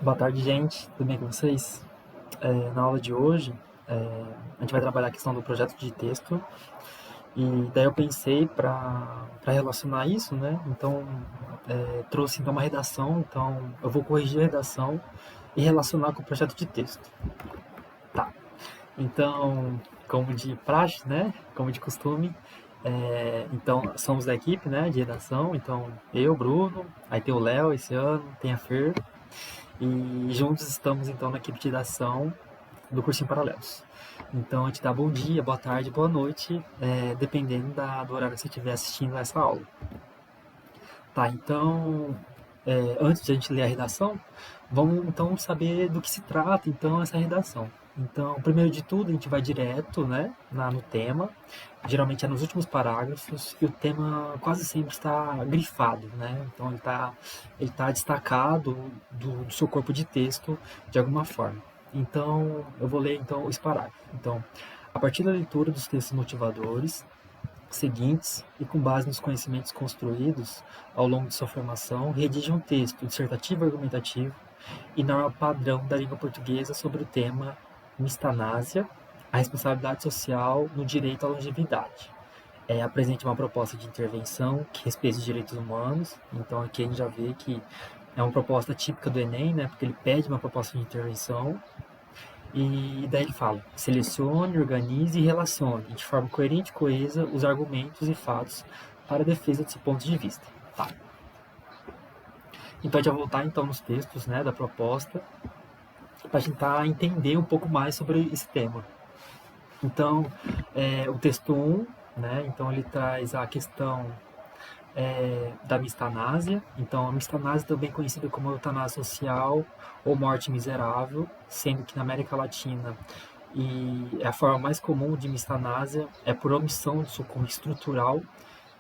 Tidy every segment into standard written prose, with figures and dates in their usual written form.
Boa tarde, gente. Tudo bem com vocês? Na aula de hoje, a gente vai trabalhar a questão do projeto de texto e daí eu pensei para relacionar isso, né? Então, trouxe então uma redação, então eu vou corrigir a redação e relacionar com o projeto de texto. Tá. Então, como de praxe, né? Como de costume, então somos da equipe, né? De redação. Então, eu, Bruno, aí tem o Léo esse ano, tem a Fer. E juntos estamos então na equipe de redação do Cursinho Paralelos. Então a gente dá bom dia, boa tarde, boa noite, dependendo do horário que você estiver assistindo a essa aula. Tá, então, antes de a gente ler a redação, vamos então saber do que se trata então essa redação. Então, primeiro de tudo, a gente vai direto, né, no tema. Geralmente é nos últimos parágrafos e o tema quase sempre está grifado, né? Então ele tá destacado do seu corpo de texto de alguma forma. Então, eu vou ler então esse parágrafo. Então, a partir da leitura dos textos motivadores seguintes e com base nos conhecimentos construídos ao longo de sua formação, redige um texto dissertativo argumentativo e norma padrão da língua portuguesa sobre o tema mistanásia, a responsabilidade social no direito à longevidade. Apresente uma proposta de intervenção que respeite os direitos humanos. Então aqui a gente já vê que é uma proposta típica do Enem, né? Porque ele pede uma proposta de intervenção e daí ele fala: selecione, organize e relacione de forma coerente e coesa os argumentos e fatos para a defesa de seu ponto de vista. Tá. Então a gente vai voltar então nos textos, né, da proposta para tentar entender um pouco mais sobre esse tema. Então, o texto 1, né, então ele traz a questão da mistanásia. Então, a mistanásia também conhecida como eutanásia social ou morte miserável, sendo que na América Latina e a forma mais comum de mistanásia é por omissão de socorro estrutural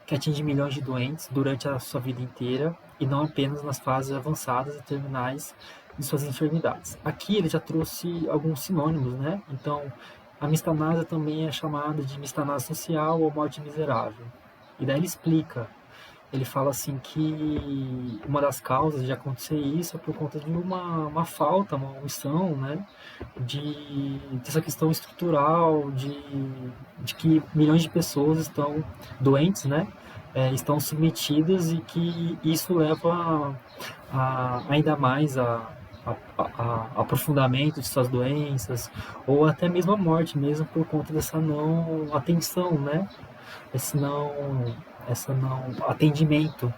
que atinge milhões de doentes durante a sua vida inteira e não apenas nas fases avançadas e terminais de suas enfermidades. Aqui ele já trouxe alguns sinônimos, né? Então, a mistanásia também é chamada de mistanásia social ou morte miserável. E daí ele explica, ele fala assim que uma das causas de acontecer isso é por conta de uma falta, uma omissão, né, dessa questão estrutural, de que milhões de pessoas estão doentes, né, estão submetidas e que isso leva ainda mais a aprofundamento de suas doenças ou até mesmo a morte mesmo por conta dessa não atenção, né, esse não atendimento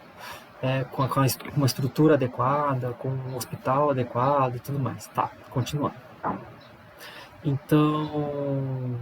com uma estrutura adequada, com um hospital adequado e tudo mais. Tá, continuando. Então,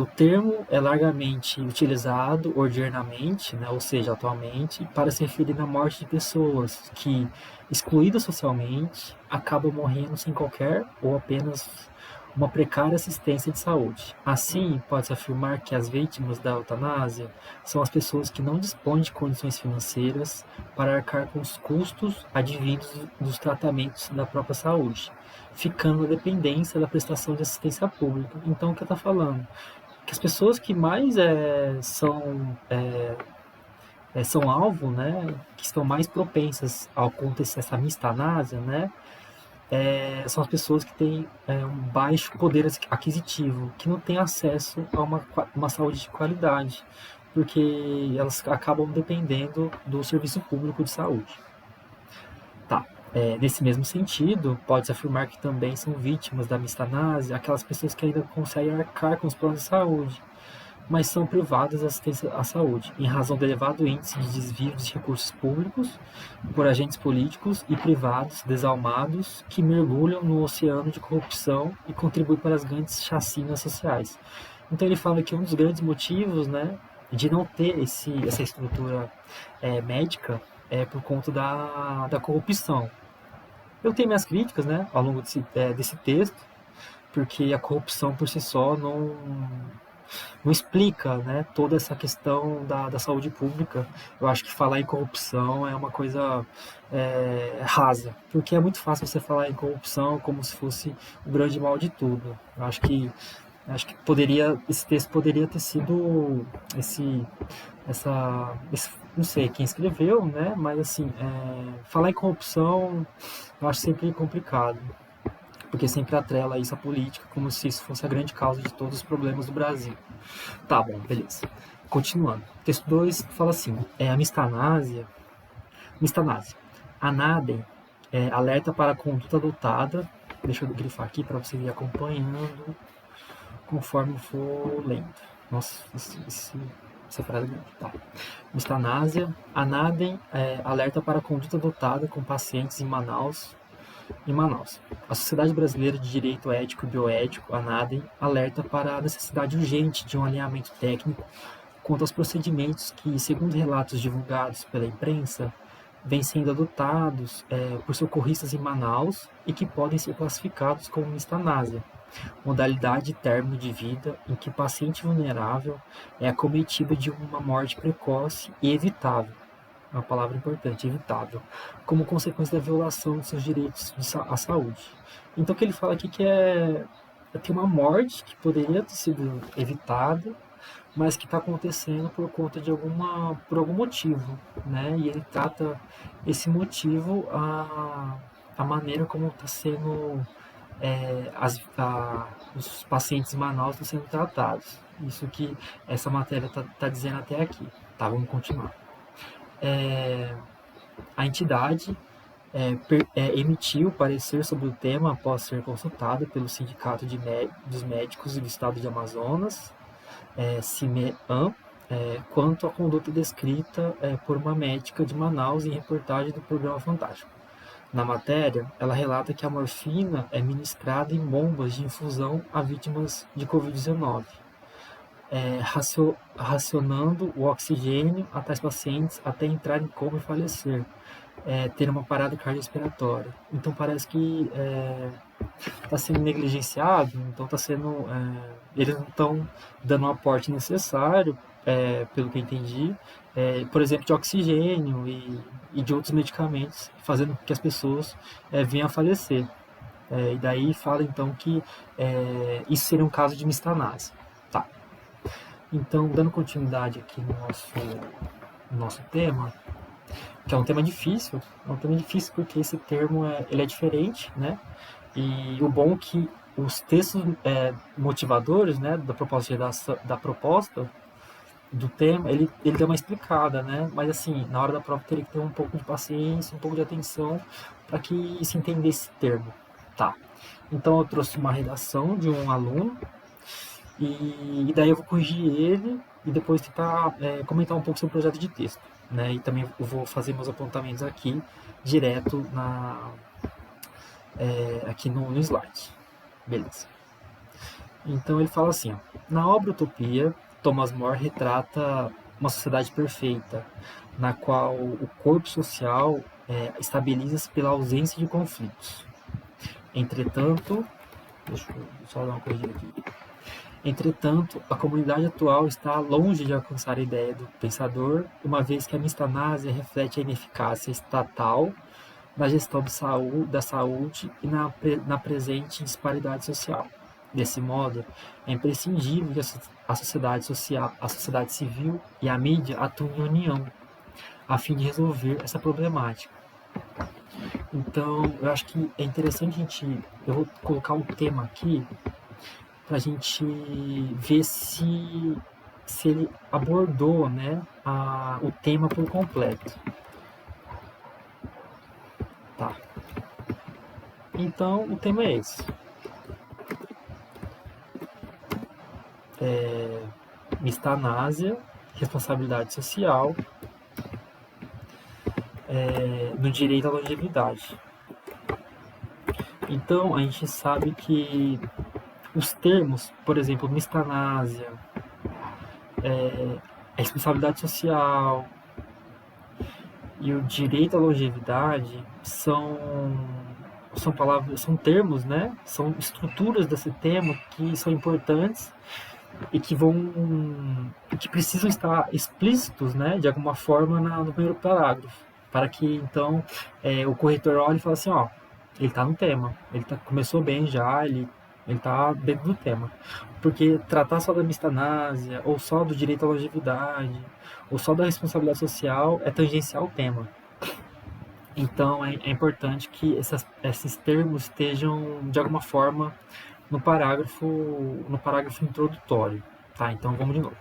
o termo é largamente utilizado ordinariamente, né, ou seja, atualmente, para se referir à morte de pessoas que, excluídas socialmente, acabam morrendo sem qualquer ou apenas uma precária assistência de saúde. Assim, pode-se afirmar que as vítimas da eutanásia são as pessoas que não dispõem de condições financeiras para arcar com os custos advindos dos tratamentos da própria saúde, ficando na dependência da prestação de assistência pública. Então, o que está falando? Que as pessoas que mais são alvo, né, que estão mais propensas a acontecer essa mistanásia, né, são as pessoas que têm um baixo poder aquisitivo, que não têm acesso a uma saúde de qualidade, porque elas acabam dependendo do serviço público de saúde. Tá. Nesse mesmo sentido, pode-se afirmar que também são vítimas da mistanásia aquelas pessoas que ainda conseguem arcar com os planos de saúde, mas são privadas de assistência à saúde, em razão do elevado índice de desvio de recursos públicos por agentes políticos e privados desalmados que mergulham no oceano de corrupção e contribuem para as grandes chacinas sociais. Então ele fala que um dos grandes motivos, né, de não ter essa estrutura médica é por conta da corrupção. Eu tenho minhas críticas, né, ao longo desse texto, porque a corrupção por si só não explica, né, toda essa questão da saúde pública. Eu acho que falar em corrupção é uma coisa rasa, porque é muito fácil você falar em corrupção como se fosse o grande mal de tudo. Eu acho que Acho que esse texto poderia ter sido esse, não sei quem escreveu, né? Mas assim, falar em corrupção eu acho sempre complicado, porque sempre atrela isso à política como se isso fosse a grande causa de todos os problemas do Brasil. Tá bom, beleza. Continuando. Texto 2 fala assim: a mistanásia. A NADEM alerta para a conduta adotada. Deixa eu grifar aqui para você ir acompanhando conforme for lendo. Nossa, essa frase é grande. Tá. Mistanásia. A NADEM alerta para a conduta adotada com pacientes em Manaus. A Sociedade Brasileira de Direito Ético e Bioético, a NADEM, alerta para a necessidade urgente de um alinhamento técnico quanto aos procedimentos que, segundo relatos divulgados pela imprensa, vêm sendo adotados por socorristas em Manaus e que podem ser classificados como mistanásia, modalidade e término de vida em que o paciente vulnerável é acometido de uma morte precoce e evitável, uma palavra importante, evitável, como consequência da violação de seus direitos à saúde. Então o que ele fala aqui que tem uma morte que poderia ter sido evitada, mas que está acontecendo por conta de por algum motivo, né? E ele trata esse motivo a maneira como está sendo os pacientes em Manaus estão sendo tratados. Isso que essa matéria está dizendo até aqui. Tá, vamos continuar. A entidade emitiu parecer sobre o tema após ser consultada pelo Sindicato dos Médicos do Estado de Amazonas, CIMEAM, quanto à conduta descrita por uma médica de Manaus em reportagem do programa Fantástico. Na matéria, ela relata que a morfina é ministrada em bombas de infusão a vítimas de Covid-19, racionando o oxigênio a tais pacientes até entrar em coma e falecer, ter uma parada cardiorrespiratória. Então parece que está sendo negligenciado, então está sendo, eles não estão dando o aporte necessário, pelo que eu entendi, por exemplo, de oxigênio e de outros medicamentos, fazendo com que as pessoas venham a falecer. E daí fala então que isso seria um caso de mistanase. Tá. Então, dando continuidade aqui no nosso tema, que é um tema difícil porque esse termo ele é diferente, né? E o bom é que os textos motivadores, né, da proposta do tema, ele dá uma explicada, né? Mas assim, na hora da prova teria que ter um pouco de paciência, um pouco de atenção para que se entendesse esse termo. Tá. Então eu trouxe uma redação de um aluno e daí eu vou corrigir ele e depois tentar comentar um pouco sobre o projeto de texto, né? E também eu vou fazer meus apontamentos aqui direto aqui no slide. Beleza. Então ele fala assim, ó, na obra Utopia, Thomas More retrata uma sociedade perfeita, na qual o corpo social estabiliza-se pela ausência de conflitos. Entretanto, deixa eu só dar uma corrigida aqui. Entretanto, a comunidade atual está longe de alcançar a ideia do pensador, uma vez que a mistanásia reflete a ineficácia estatal na gestão da saúde e na presente disparidade social. Desse modo, é imprescindível que a sociedade civil e a mídia atuem em união, a fim de resolver essa problemática. Então, eu acho que é interessante eu vou colocar um tema aqui para a gente ver se ele abordou, né, o tema por completo. Tá. Então, o tema é esse. Mistanásia, responsabilidade social, no direito à longevidade. Então, a gente sabe que os termos, por exemplo, mistanásia, responsabilidade social e o direito à longevidade são palavras, são termos, né? São estruturas desse tema que são importantes e que precisam estar explícitos, né? De alguma forma no primeiro parágrafo, para que então o corretor olhe e fale assim, ó, ele está no tema, começou bem já, ele Ele está dentro do tema. Porque tratar só da mistanásia, ou só do direito à longevidade, ou só da responsabilidade social é tangencial ao tema. Então é importante que esses termos estejam, de alguma forma, no parágrafo introdutório. Tá, então vamos de novo.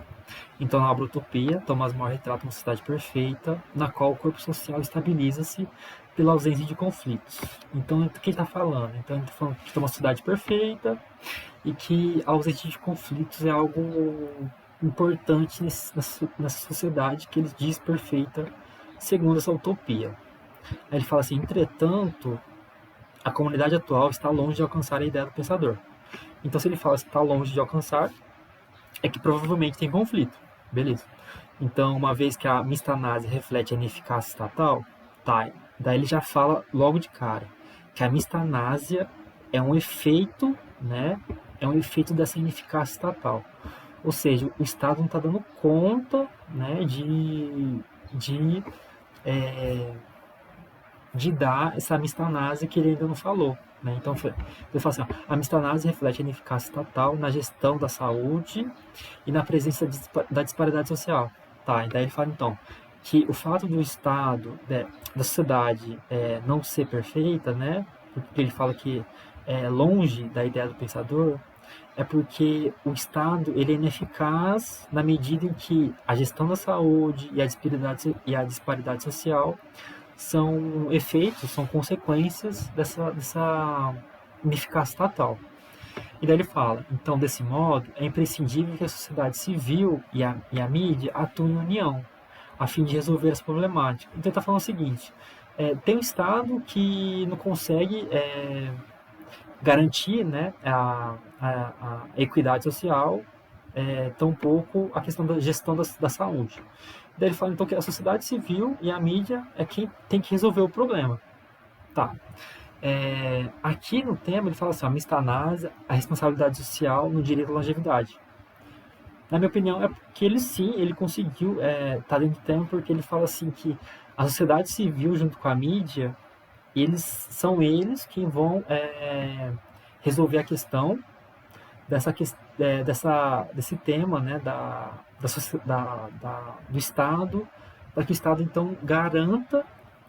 Então, na obra Utopia, Thomas More retrata uma sociedade perfeita, na qual o corpo social estabiliza-se pela ausência de conflitos. Então, o que ele está falando? Então, ele está falando que é uma sociedade perfeita e que a ausência de conflitos é algo importante nessa sociedade que ele diz perfeita, segundo essa utopia. Aí ele fala assim: entretanto, a comunidade atual está longe de alcançar a ideia do pensador. Então, se ele fala que está longe de alcançar, é que provavelmente tem conflito. Beleza. Então, uma vez que a mistanase reflete a ineficácia estatal, tá, daí ele já fala logo de cara que a mistanásia é um efeito, né? É um efeito dessa ineficácia estatal. Ou seja, o Estado não está dando conta, né, de dar essa mistanase que ele ainda não falou. Né? Então, ele fala assim, ó, a mistanase reflete a ineficácia estatal na gestão da saúde e na presença da disparidade social. Tá, e daí ele fala, então, que o fato do Estado, da sociedade não ser perfeita, né, porque ele fala que é longe da ideia do pensador, é porque o Estado ele é ineficaz na medida em que a gestão da saúde e a disparidade social são efeitos, são consequências dessa ineficácia estatal. E daí ele fala, então, desse modo, é imprescindível que a sociedade civil e a mídia atuem em união, a fim de resolver as problemáticas. Então ele está falando o seguinte, tem um Estado que não consegue garantir, né, a equidade social, tampouco a questão da gestão da saúde. Daí ele fala então que a sociedade civil e a mídia é quem tem que resolver o problema. Tá. Aqui no tema ele fala assim, a mistanase, a responsabilidade social no direito à longevidade. Na minha opinião é porque ele sim, ele conseguiu tá dentro do tema porque ele fala assim que a sociedade civil junto com a mídia, eles quem vão resolver a questão desse tema, né, do Estado, para que o Estado então garanta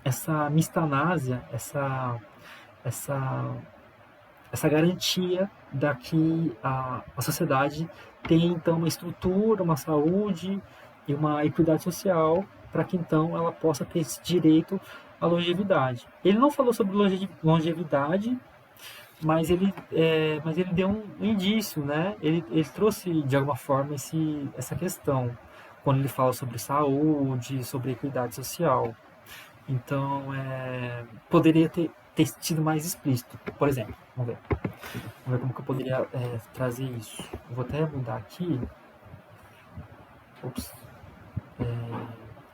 essa mistanásia, essa, essa garantia da que a sociedade tem então uma estrutura, uma saúde e uma equidade social para que então ela possa ter esse direito à longevidade. Ele não falou sobre longevidade, mas ele deu um indício, né? Ele trouxe de alguma forma essa questão quando ele fala sobre saúde, sobre equidade social. Então, poderia ter sido mais explícito. Por exemplo, vamos ver como que eu poderia trazer isso. Eu vou até mudar aqui. Ops.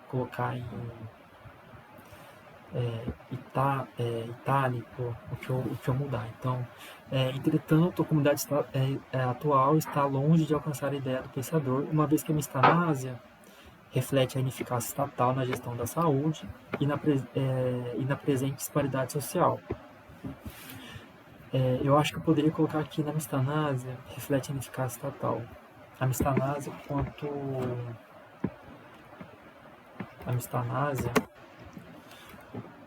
Colocar em itálico o que eu mudar. Então, entretanto, a comunidade atual está longe de alcançar a ideia do pensador, uma vez que a mistanásia reflete a ineficácia estatal na gestão da saúde e na presente disparidade social. Eu acho que eu poderia colocar aqui na mistanásia reflete a ineficácia estatal. A mistanásia,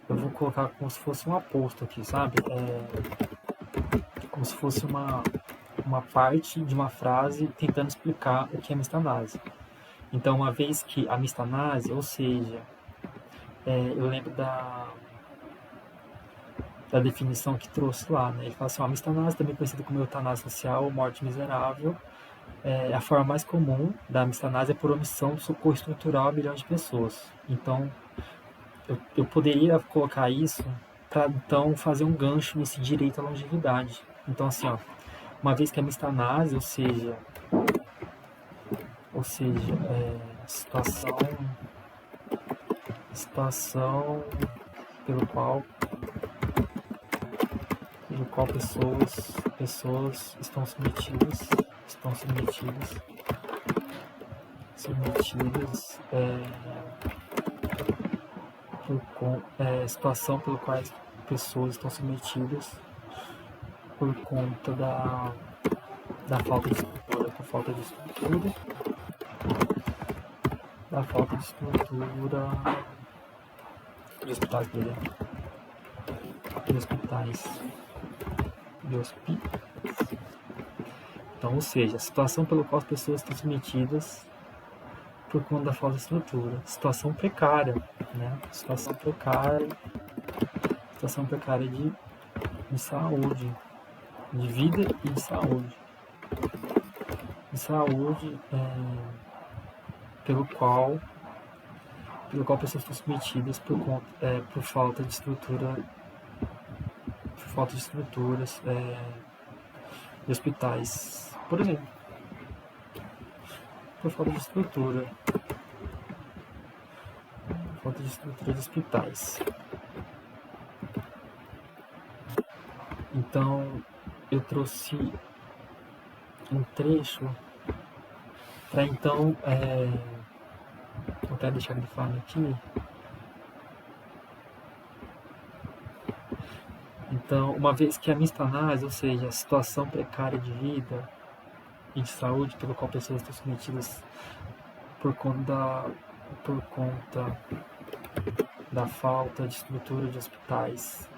eu vou colocar como se fosse um aposto aqui, sabe? Como se fosse uma parte de uma frase tentando explicar o que é mistanase. Então, uma vez que a mistanase, ou seja, eu lembro da definição que trouxe lá, né? Ele fala assim, a mistanase, também conhecida como eutanásia social ou morte miserável, a forma mais comum da mistanase é por omissão do socorro estrutural a milhões de pessoas. Então, eu poderia colocar isso para então fazer um gancho nesse direito à longevidade. Então, assim, ó, uma vez que a mistanase, ou seja, situação pelo qual pessoas estão submetidas situação pelo qual pessoas estão submetidas por conta da falta de estrutura, por falta de estrutura, da falta de estrutura de hospitais, por exemplo, de hospitais, de hospitais. Então, ou seja, a situação pela qual as pessoas estão submetidas por conta da falta de estrutura, situação precária, né? Situação precária de saúde, de vida e de saúde. De saúde pelo qual pessoas estão submetidas por falta de estrutura, por falta de estruturas de hospitais, por exemplo, por falta de estrutura de hospitais. Então, eu trouxe um trecho para então, vou até deixar grifado aqui. Então, uma vez que a mistanase, ou seja, a situação precária de vida e de saúde pelo qual pessoas estão submetidas por conta da falta de estrutura de hospitais,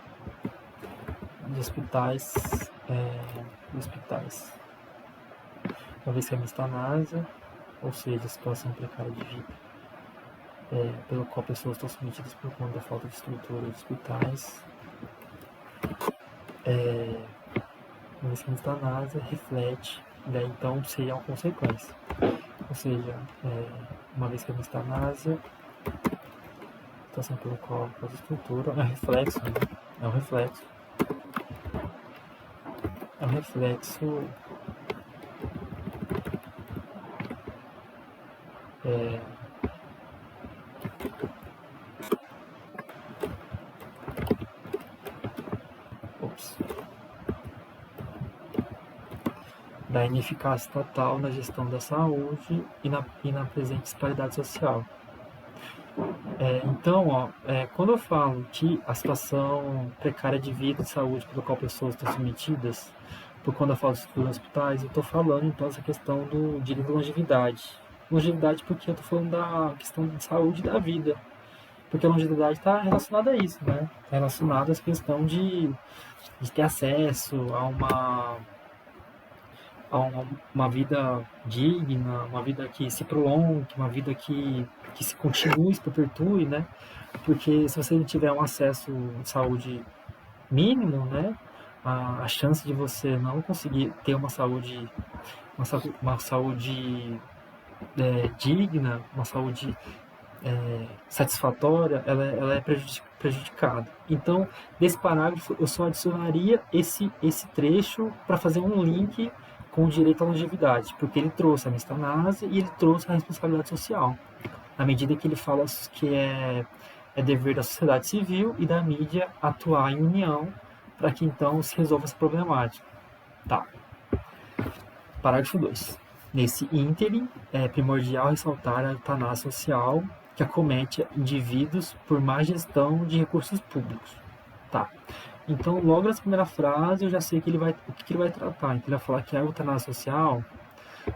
uma vez que a mistanase, ou seja, a situação precária de vida pelo qual pessoas estão submetidas por conta da falta de estrutura de hospitais, uma vez que a mistanase reflete, daí então seria uma consequência. Ou seja, uma vez que a mistanase, situação pelo qual a falta de estrutura, é um reflexo, né? É um reflexo da ineficácia total na gestão da saúde e na presente disparidade social. Então, quando eu falo que a situação precária de vida e de saúde pela qual pessoas estão submetidas por conta da falta de estrutura nos hospitais, eu estou falando então essa questão do direito à longevidade. Longevidade porque eu estou falando da questão de saúde da vida. Porque a longevidade está relacionada a isso, né? Está relacionada a essa questão de ter acesso a uma vida digna, uma vida que se prolongue, uma vida que se continue, se perpetue, né? Porque se você não tiver um acesso de saúde mínimo, né? A chance de você não conseguir ter uma saúde digna, uma saúde satisfatória, ela é prejudicada. Então, desse parágrafo, eu só adicionaria esse trecho para fazer um link com o direito à longevidade, porque ele trouxe a mistanase e ele trouxe a responsabilidade social, na medida que ele fala que é dever da sociedade civil e da mídia atuar em união para que então se resolva essa problemática. Tá. Parágrafo 2. Nesse ínterim, é primordial ressaltar a eutanásia social que acomete indivíduos por má gestão de recursos públicos. Tá. Então, logo nessa primeira frase, eu já sei o que ele vai tratar. Então, ele vai falar que a eutanásia social,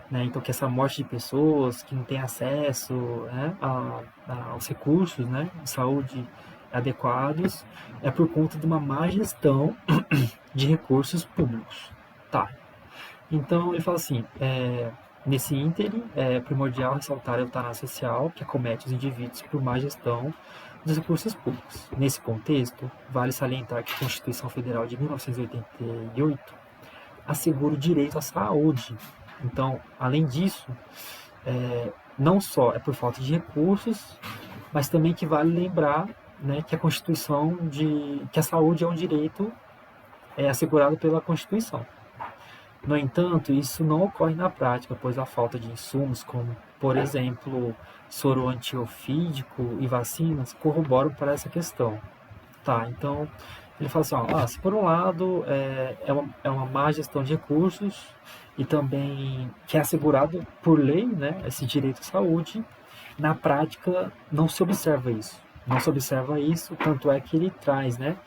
né, então que essa morte de pessoas que não têm acesso, né, aos recursos, né, de saúde adequados, é por conta de uma má gestão de recursos públicos. Tá. Então, ele fala assim, nesse ínterim, é primordial ressaltar a eutanásia social que acomete os indivíduos por má gestão dos recursos públicos. Nesse contexto, vale salientar que a Constituição Federal de 1988 assegura o direito à saúde. Então, além disso, não só é por falta de recursos, mas também que vale lembrar, né, que a Constituição que a saúde é um direito assegurado pela Constituição. No entanto, isso não ocorre na prática, pois a falta de insumos, como, por exemplo, soro antiofídico e vacinas, corroboram para essa questão. Tá, então, ele fala assim, se por um lado é uma má gestão de recursos e também que é assegurado por lei, né, esse direito à saúde, na prática não se observa isso. Não se observa isso, tanto é que ele traz, né,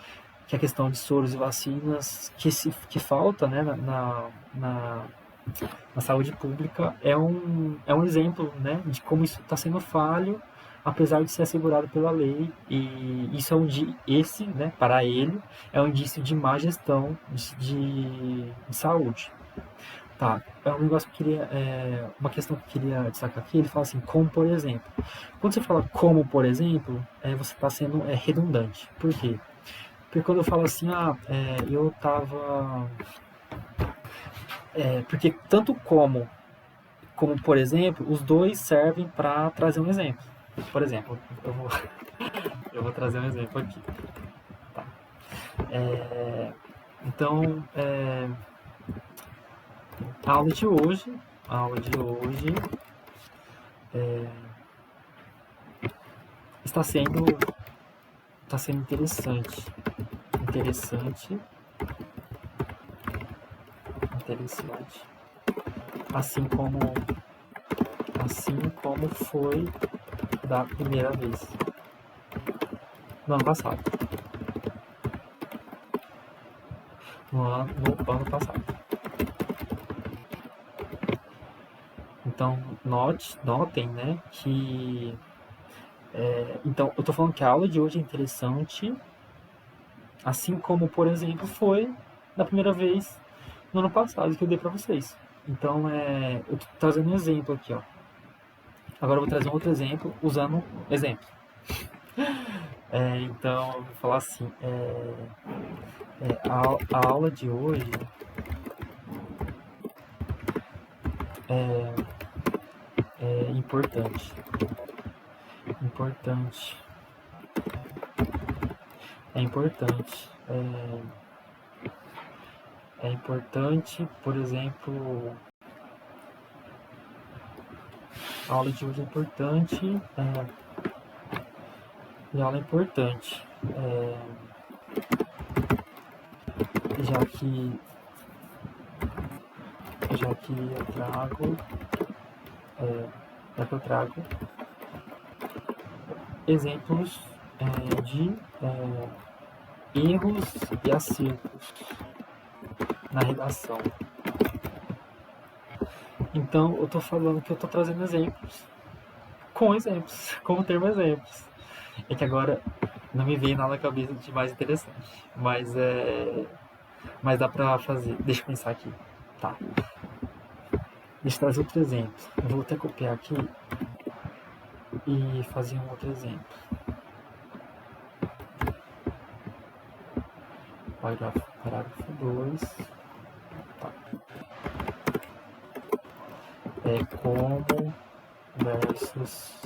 que a questão de soros e vacinas que falta, né, na saúde pública é um exemplo, né, de como isso está sendo falho, apesar de ser assegurado pela lei, e isso esse, né, para ele, é um indício de má gestão de saúde. Tá, é um negócio que eu queria, uma questão que eu queria destacar aqui, ele fala assim, como por exemplo. Quando você fala como por exemplo, você está sendo redundante. Por quê? Porque quando eu falo assim, eu tava. Porque tanto como por exemplo, os dois servem para trazer um exemplo. Por exemplo, eu vou trazer um exemplo aqui. Tá. Então, a aula de hoje está sendo, está sendo interessante. Interessante. Interessante. Assim como foi da primeira vez. No ano passado. No ano passado. Então, notem, né, que... então, eu tô falando que a aula de hoje é interessante, assim como, por exemplo, foi da primeira vez no ano passado que eu dei para vocês. Então, eu tô trazendo um exemplo aqui, ó. Agora eu vou trazer um outro exemplo usando exemplo. Então, eu vou falar assim, a aula de hoje é importante. Importante. É importante. É importante, por exemplo, a aula de hoje é importante. E a aula é importante. Já que eu trago, exemplos de erros e acertos na redação. Então, eu estou falando que eu estou trazendo exemplos, com o termo exemplos. É que agora não me veio nada na cabeça de mais interessante, mas dá pra fazer. Deixa eu pensar aqui. Tá. Deixa eu trazer outro exemplo. Eu vou até copiar aqui e fazer um outro exemplo. Parágrafo 2. Tá. Como versus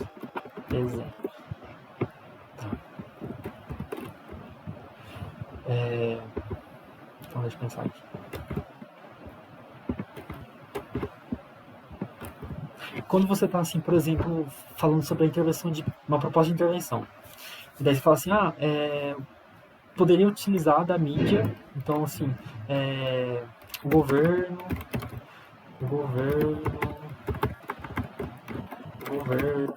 exemplo. Tá. Então deixa eu pensar aqui. Quando você está assim, por exemplo, falando sobre a intervenção de uma proposta de intervenção, e daí você fala assim, poderia utilizar da mídia, então assim, o governo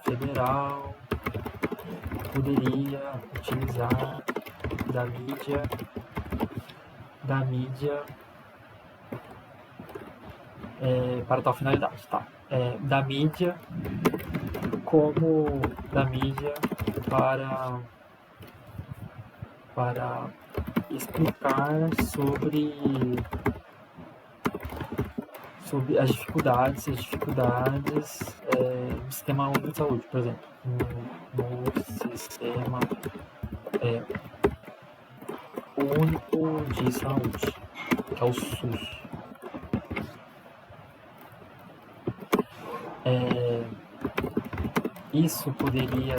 federal poderia utilizar da mídia para tal finalidade, tá? Da mídia para explicar sobre as dificuldades do sistema único de saúde, por exemplo, no sistema único de saúde, que é o SUS. Isso poderia,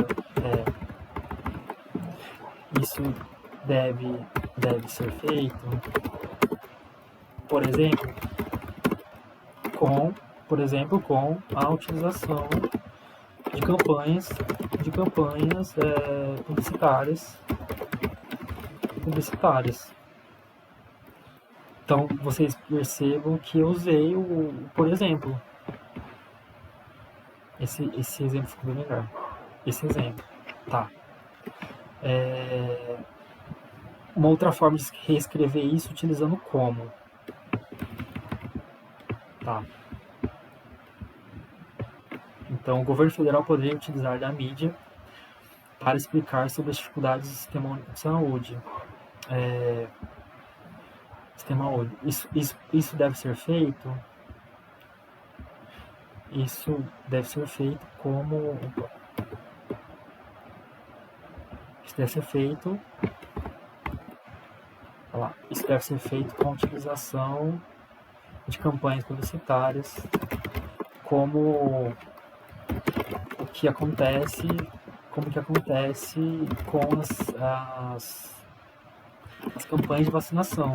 isso deve ser feito, por exemplo, com a utilização de campanhas publicitárias. Então, vocês percebam que eu usei por exemplo. Esse exemplo ficou bem melhor. Esse exemplo. Tá. Uma outra forma de reescrever isso utilizando como. Tá. Então, o governo federal poderia utilizar da mídia para explicar sobre as dificuldades do sistema único de saúde. Sistema único. Isso deve ser feito? Isso deve ser feito como. Isso deve ser feito. Olha lá, isso deve ser feito com a utilização de campanhas publicitárias, como o que acontece, como que acontece com as campanhas de vacinação.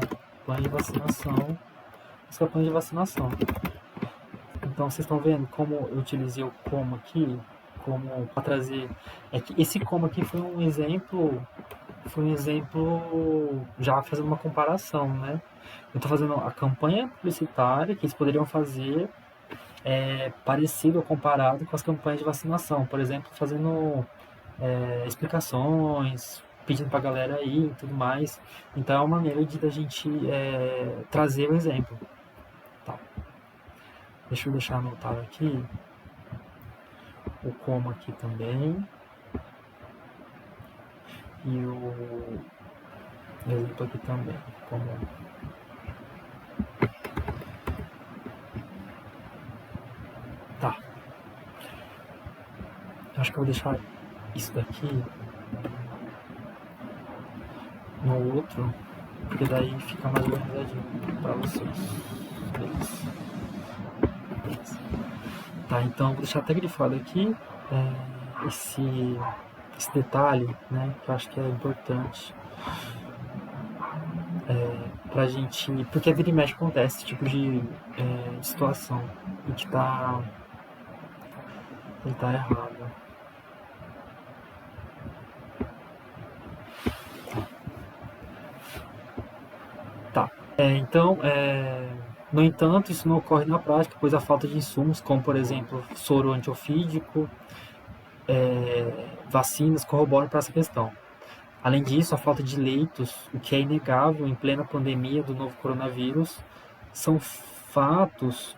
As campanhas de vacinação. Então vocês estão vendo como eu utilizei o como aqui, como para trazer. É que esse como aqui foi um exemplo já fazendo uma comparação, né? Eu estou fazendo a campanha publicitária que eles poderiam fazer parecido ou comparado com as campanhas de vacinação, por exemplo, fazendo explicações, pedindo para a galera ir e tudo mais. Então é uma maneira de da gente trazer o exemplo. Tá. Deixa eu deixar anotado aqui o como aqui também e o exemplo aqui também. Como tá. Eu acho que eu vou deixar isso daqui no outro, porque daí fica mais organizadinho para vocês. Beleza. Tá, então vou deixar até grifado aqui esse detalhe, né, que eu acho que é importante pra gente, porque vira e mexe acontece esse tipo de situação e que tá errado. Tá. Então, no entanto, isso não ocorre na prática, pois a falta de insumos, como por exemplo soro antiofídico, vacinas, corroboram para essa questão. Além disso, a falta de leitos, o que é inegável em plena pandemia do novo coronavírus, são fatos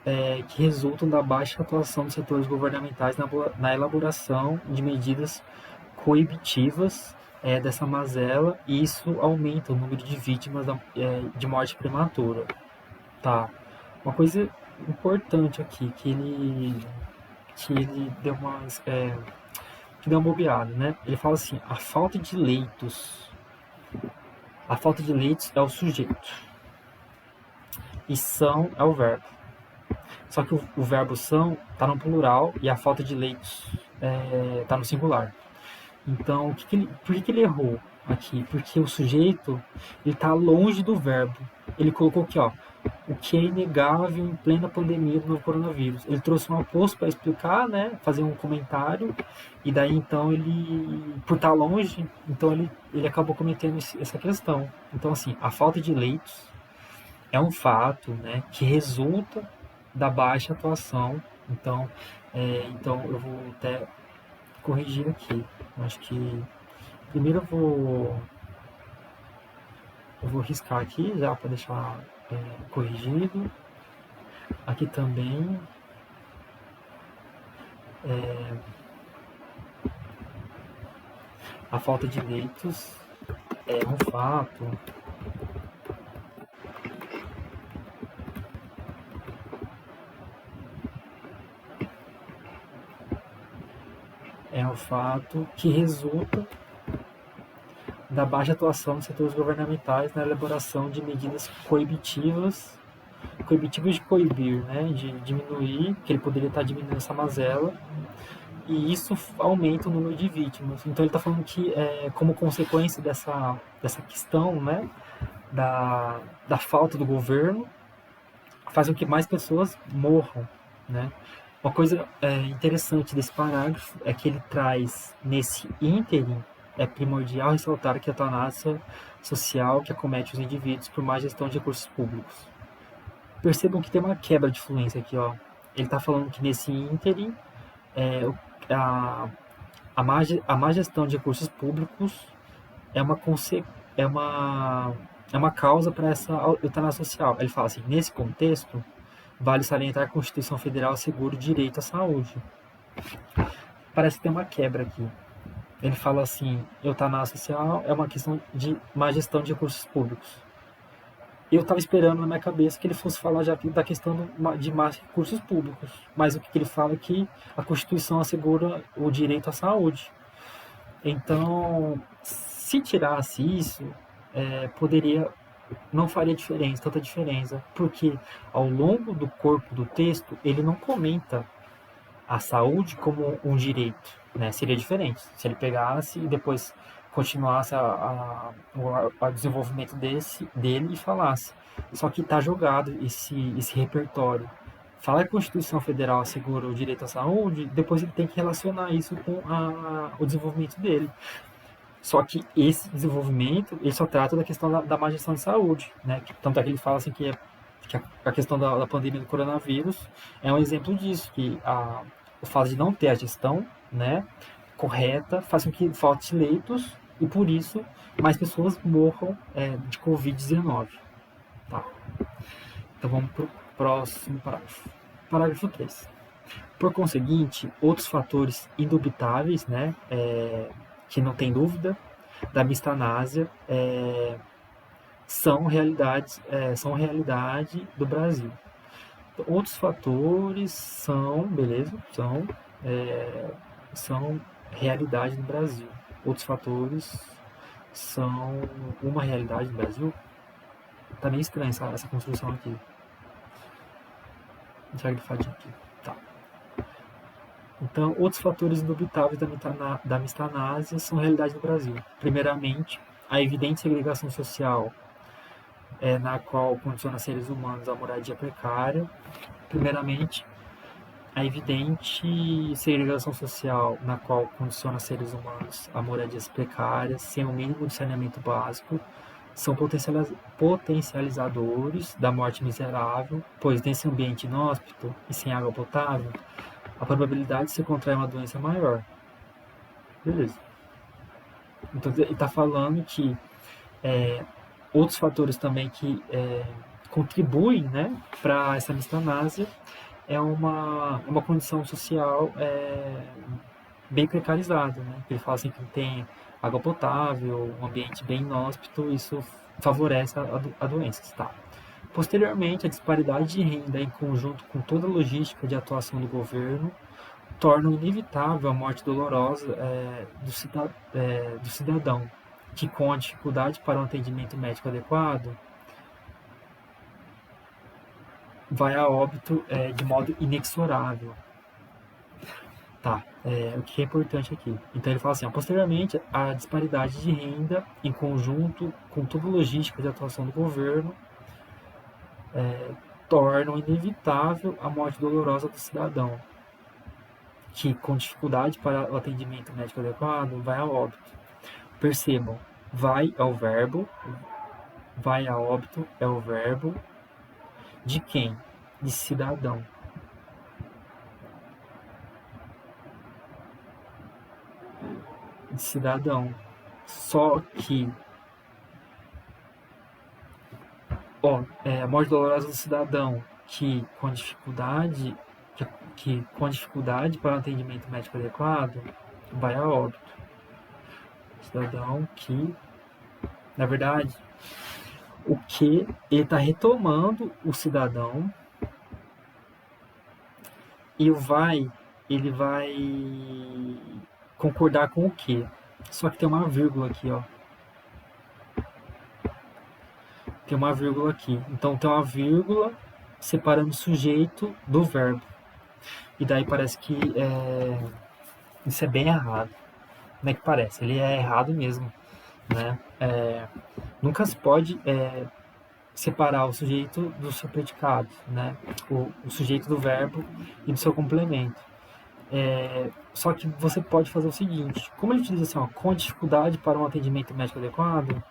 que resultam da baixa atuação dos setores governamentais na elaboração de medidas coibitivas dessa mazela, e isso aumenta o número de vítimas de morte prematura. Tá. Uma coisa importante aqui, que ele deu que deu uma bobeada, né? Ele fala assim, a falta de leitos é o sujeito e são é o verbo. Só que o verbo são está no plural e a falta de leitos está no singular. Então, por que ele errou aqui? Porque o sujeito está longe do verbo. Ele colocou aqui, ó, o que é inegável em plena pandemia do novo coronavírus. Ele trouxe um aposto para explicar, né, fazer um comentário, e daí então ele, por estar longe, então ele acabou cometendo essa questão. Então, assim, a falta de leitos é um fato, né, que resulta da baixa atuação. Então eu vou até corrigir aqui. Eu acho que primeiro eu vou riscar aqui já para deixar corrigido. Aqui também a falta de leitos é um fato. É um fato que resulta da baixa atuação dos setores governamentais na elaboração de medidas coibitivas de coibir, né, de diminuir, que ele poderia estar diminuindo essa mazela, e isso aumenta o número de vítimas. Então ele está falando que, como consequência dessa questão, né, da falta do governo, faz com que mais pessoas morram, né. Uma coisa interessante desse parágrafo é que ele traz, nesse ínterim, é primordial ressaltar que a eutanásia social que acomete os indivíduos por má gestão de recursos públicos. Percebam que tem uma quebra de fluência aqui, ó. Ele está falando que nesse ínterim, a má gestão de recursos públicos é uma é uma causa para essa eutanásia social. Ele fala assim, nesse contexto, vale salientar que a Constituição Federal assegura o direito à saúde. Parece que tem uma quebra aqui. Ele fala assim, eutanásia social é uma questão de má gestão de recursos públicos. Eu estava esperando na minha cabeça que ele fosse falar já da questão de mais recursos públicos, mas o que ele fala é que a Constituição assegura o direito à saúde. Então, se tirasse isso, poderia, não faria diferença, tanta diferença, porque ao longo do corpo do texto ele não comenta a saúde como um direito, né? Seria diferente se ele pegasse e depois continuasse o desenvolvimento dele e falasse. Só que está jogado esse repertório. Fala que a Constituição Federal assegura o direito à saúde, depois ele tem que relacionar isso com o desenvolvimento dele. Só que esse desenvolvimento, ele só trata da questão da má gestão de saúde, né? Tanto é que ele fala assim que a questão da pandemia do coronavírus é um exemplo disso, que o fato de não ter a gestão, né, correta faz com que falte leitos e por isso mais pessoas morram de Covid-19. Tá? Então vamos para o próximo parágrafo. Parágrafo 3. Por conseguinte, outros fatores indubitáveis, né, que não tem dúvida, da mistanásia são realidade do Brasil. Outros fatores são, beleza, são realidade no Brasil. Outros fatores são uma realidade no Brasil. Tá meio estranha essa construção aqui. Deixa eu grifar aqui. Tá. Então, outros fatores indubitáveis da mistanásia são realidade no Brasil. Primeiramente, a evidente segregação social na qual condiciona seres humanos a moradia precária. Primeiramente, a evidente segregação social na qual condiciona seres humanos a moradias precárias, sem o mínimo de saneamento básico, são potencializadores da morte miserável, pois nesse ambiente inóspito e sem água potável, a probabilidade de se contrair uma doença é maior. Beleza. Então ele está falando que outros fatores também que contribuem, né, para essa mistanásia é uma condição social bem precarizada, né? Ele fala assim que tem água potável, um ambiente bem inóspito, isso favorece a doenças, tá? Posteriormente, a disparidade de renda em conjunto com toda a logística de atuação do governo tornam inevitável a morte dolorosa do cidadão, que com a dificuldade para um atendimento médico adequado vai a óbito de modo inexorável. Tá, o que é importante aqui? Então ele fala assim, posteriormente, a disparidade de renda em conjunto com toda a logística de atuação do governo tornam inevitável a morte dolorosa do cidadão, que com dificuldade para o atendimento médico adequado vai a óbito. Percebam, vai é o verbo, vai a óbito é o verbo de quem? De cidadão. De cidadão. Só que a morte dolorosa do cidadão que com dificuldade para o atendimento médico adequado vai a óbito. Cidadão que, na verdade, o que ele está retomando o cidadão e ele vai concordar com o que? Só que tem uma vírgula aqui, ó. Tem uma vírgula aqui. Então tem uma vírgula separando o sujeito do verbo. E daí parece que isso é bem errado. Não é que parece, ele é errado mesmo. Né? Nunca se pode separar o sujeito do seu predicado, né? O sujeito do verbo e do seu complemento. Só que você pode fazer o seguinte, como ele utiliza assim, com dificuldade para um atendimento médico adequado,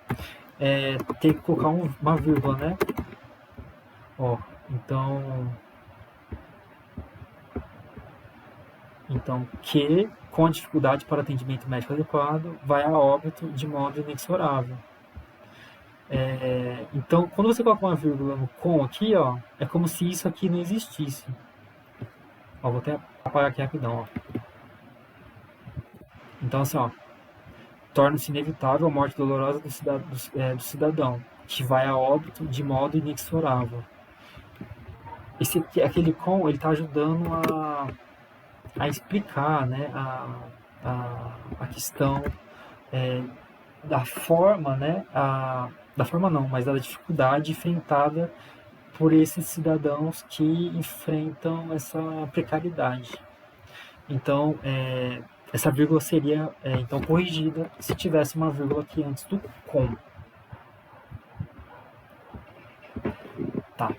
tem que colocar uma vírgula, né? Então, que com dificuldade para atendimento médico adequado vai a óbito de modo inexorável. Então, quando você coloca uma vírgula no com aqui, ó, é como se isso aqui não existisse. Ó, vou até apagar aqui rapidão, ó. Então, assim, ó, torna-se inevitável a morte dolorosa do cidadão, que vai a óbito de modo inexorável. Aquele com, ele está ajudando a explicar, né, a questão é, da forma, né, da forma não, mas da dificuldade enfrentada por esses cidadãos que enfrentam essa precariedade. Então, essa vírgula seria então corrigida se tivesse uma vírgula aqui antes do com. Tá.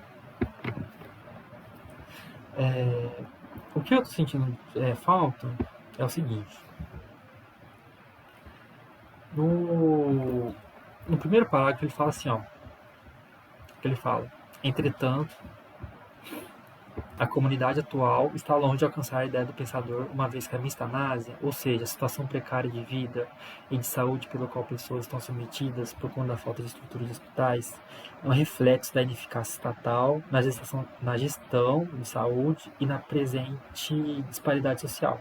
O que eu estou sentindo falta é o seguinte. No primeiro parágrafo ele fala assim, ó. Ele fala, entretanto, a comunidade atual está longe de alcançar a ideia do pensador, uma vez que a mistanásia, ou seja, a situação precária de vida e de saúde pela qual pessoas estão submetidas por conta da falta de estruturas de hospitais, é um reflexo da ineficácia estatal na gestão de saúde e na presente disparidade social.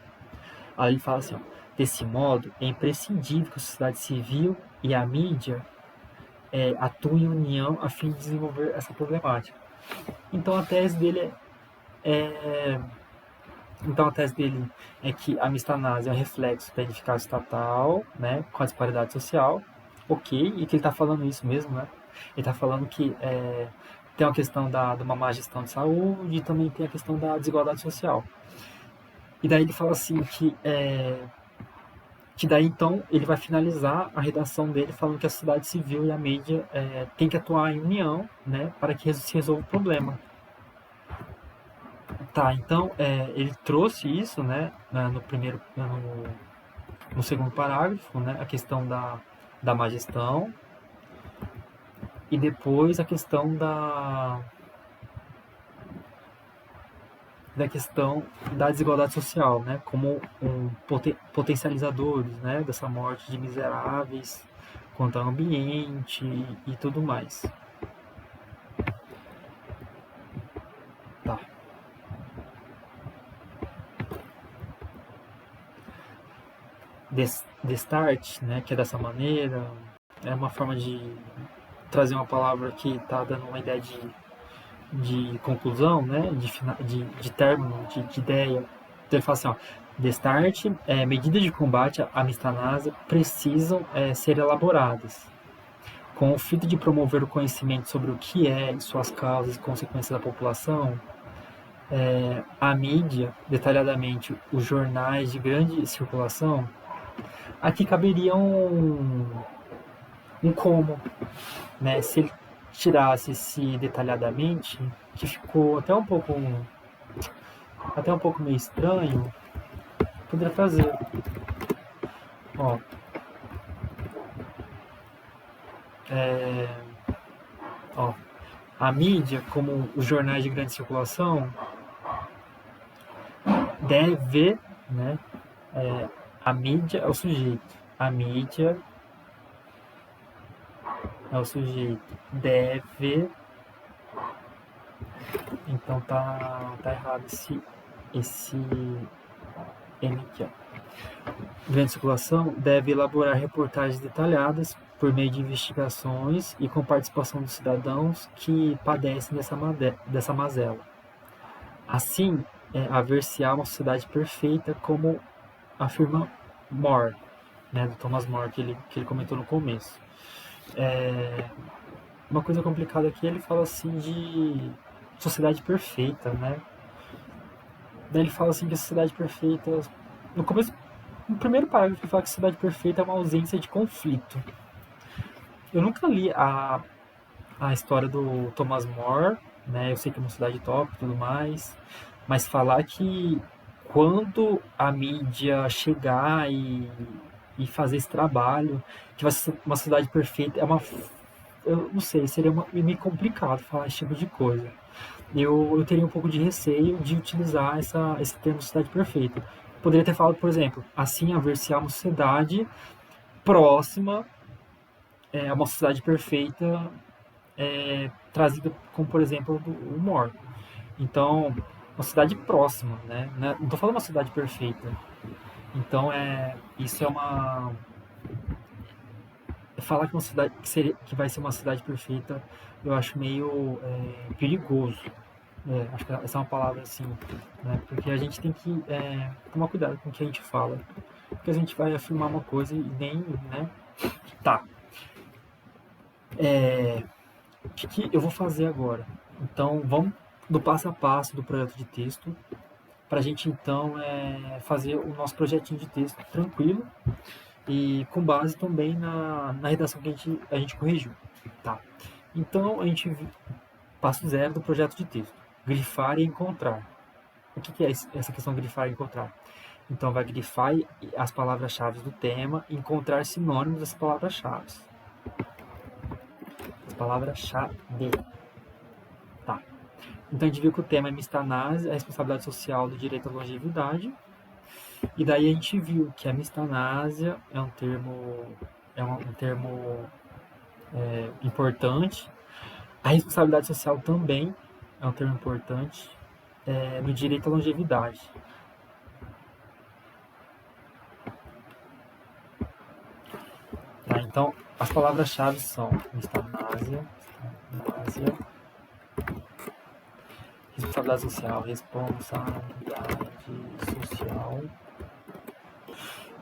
Aí ele fala assim, ó, desse modo, é imprescindível que a sociedade civil e a mídia atuem em união a fim de desenvolver essa problemática. Então a tese dele é Então a tese dele é que a mistanase é um reflexo da ineficácia estatal, né, com a disparidade social, ok, e que ele está falando isso mesmo, né? Ele está falando que tem uma questão de uma má gestão de saúde e também tem a questão da desigualdade social. E daí ele fala assim que daí então ele vai finalizar a redação dele falando que a sociedade civil e a mídia tem que atuar em união, né, para que se resolva o problema. Tá, então ele trouxe isso, né, no segundo parágrafo, né, a questão da má gestão e depois a questão da questão da desigualdade social, né, como potencializadores, né, dessa morte de miseráveis quanto ao ambiente e tudo mais. Tá. Destart, né, que é dessa maneira, é uma forma de trazer uma palavra que está dando uma ideia de conclusão, né, de término, de ideia. Então ele fala assim, ó, Destart, medidas de combate à mistanase precisam ser elaboradas, com o fim de promover o conhecimento sobre o que é e suas causas e consequências da população. A mídia, detalhadamente os jornais de grande circulação, aqui caberia um como, né? Se ele tirasse esse detalhadamente, que ficou até um pouco meio estranho, poderia trazer. Ó, ó, a mídia, como os jornais de grande circulação, deve, né? A mídia é o sujeito. A mídia é o sujeito. Deve. Então tá errado esse M aqui, ó. Grande circulação deve elaborar reportagens detalhadas por meio de investigações e com participação dos cidadãos que padecem dessa mazela. Assim, haver-se-á uma sociedade perfeita, como afirma More, né, do Thomas More, que ele comentou no começo. Uma coisa complicada aqui, ele fala assim de sociedade perfeita, né? Daí ele fala assim que a sociedade perfeita... No primeiro parágrafo ele fala que a sociedade perfeita é uma ausência de conflito. Eu nunca li a história do Thomas More, né? Eu sei que é uma sociedade tópica e tudo mais, mas falar que quando a mídia chegar e fazer esse trabalho, que vai ser uma sociedade perfeita, eu não sei, seria meio complicado falar esse tipo de coisa. Eu teria um pouco de receio de utilizar esse termo sociedade perfeita. Poderia ter falado, por exemplo, assim haver-se uma sociedade próxima é uma sociedade perfeita trazida como, por exemplo, o humor. Então, uma cidade próxima, né? Não estou falando uma cidade perfeita. Então, isso é uma... Falar que uma cidade que vai ser uma cidade perfeita, eu acho meio perigoso. Acho que essa é uma palavra assim, né? Porque a gente tem que tomar cuidado com o que a gente fala. Porque a gente vai afirmar uma coisa e nem, né? Tá. O que eu vou fazer agora? Então, vamos do passo a passo do projeto de texto, para a gente então fazer o nosso projetinho de texto tranquilo e com base também na redação que a gente corrigiu. Tá. Então, passo zero do projeto de texto. Grifar e encontrar. O que é essa questão de grifar e encontrar? Então, vai grifar as palavras-chave do tema e encontrar sinônimos das palavras-chave. As palavras-chave. Tá. Então, a gente viu que o tema é mistanase, a responsabilidade social do direito à longevidade. E daí a gente viu que a mistanásia é um termo importante. A responsabilidade social também é um termo importante no direito à longevidade. Tá, então, as palavras-chave são mistanásia, responsabilidade social,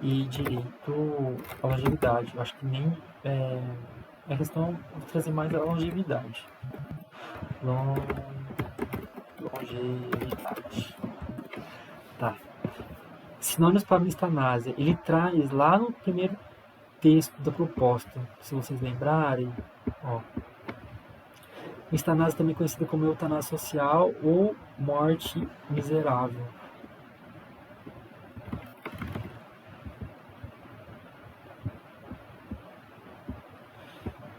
e direito à longevidade. Eu acho que nem a questão de trazer mais a longevidade. Longevidade. Tá. Sinônimos para mistanásia. Ele traz lá no primeiro texto da proposta, se vocês lembrarem, ó. Mistanásia também conhecida como eutanásia social ou morte miserável.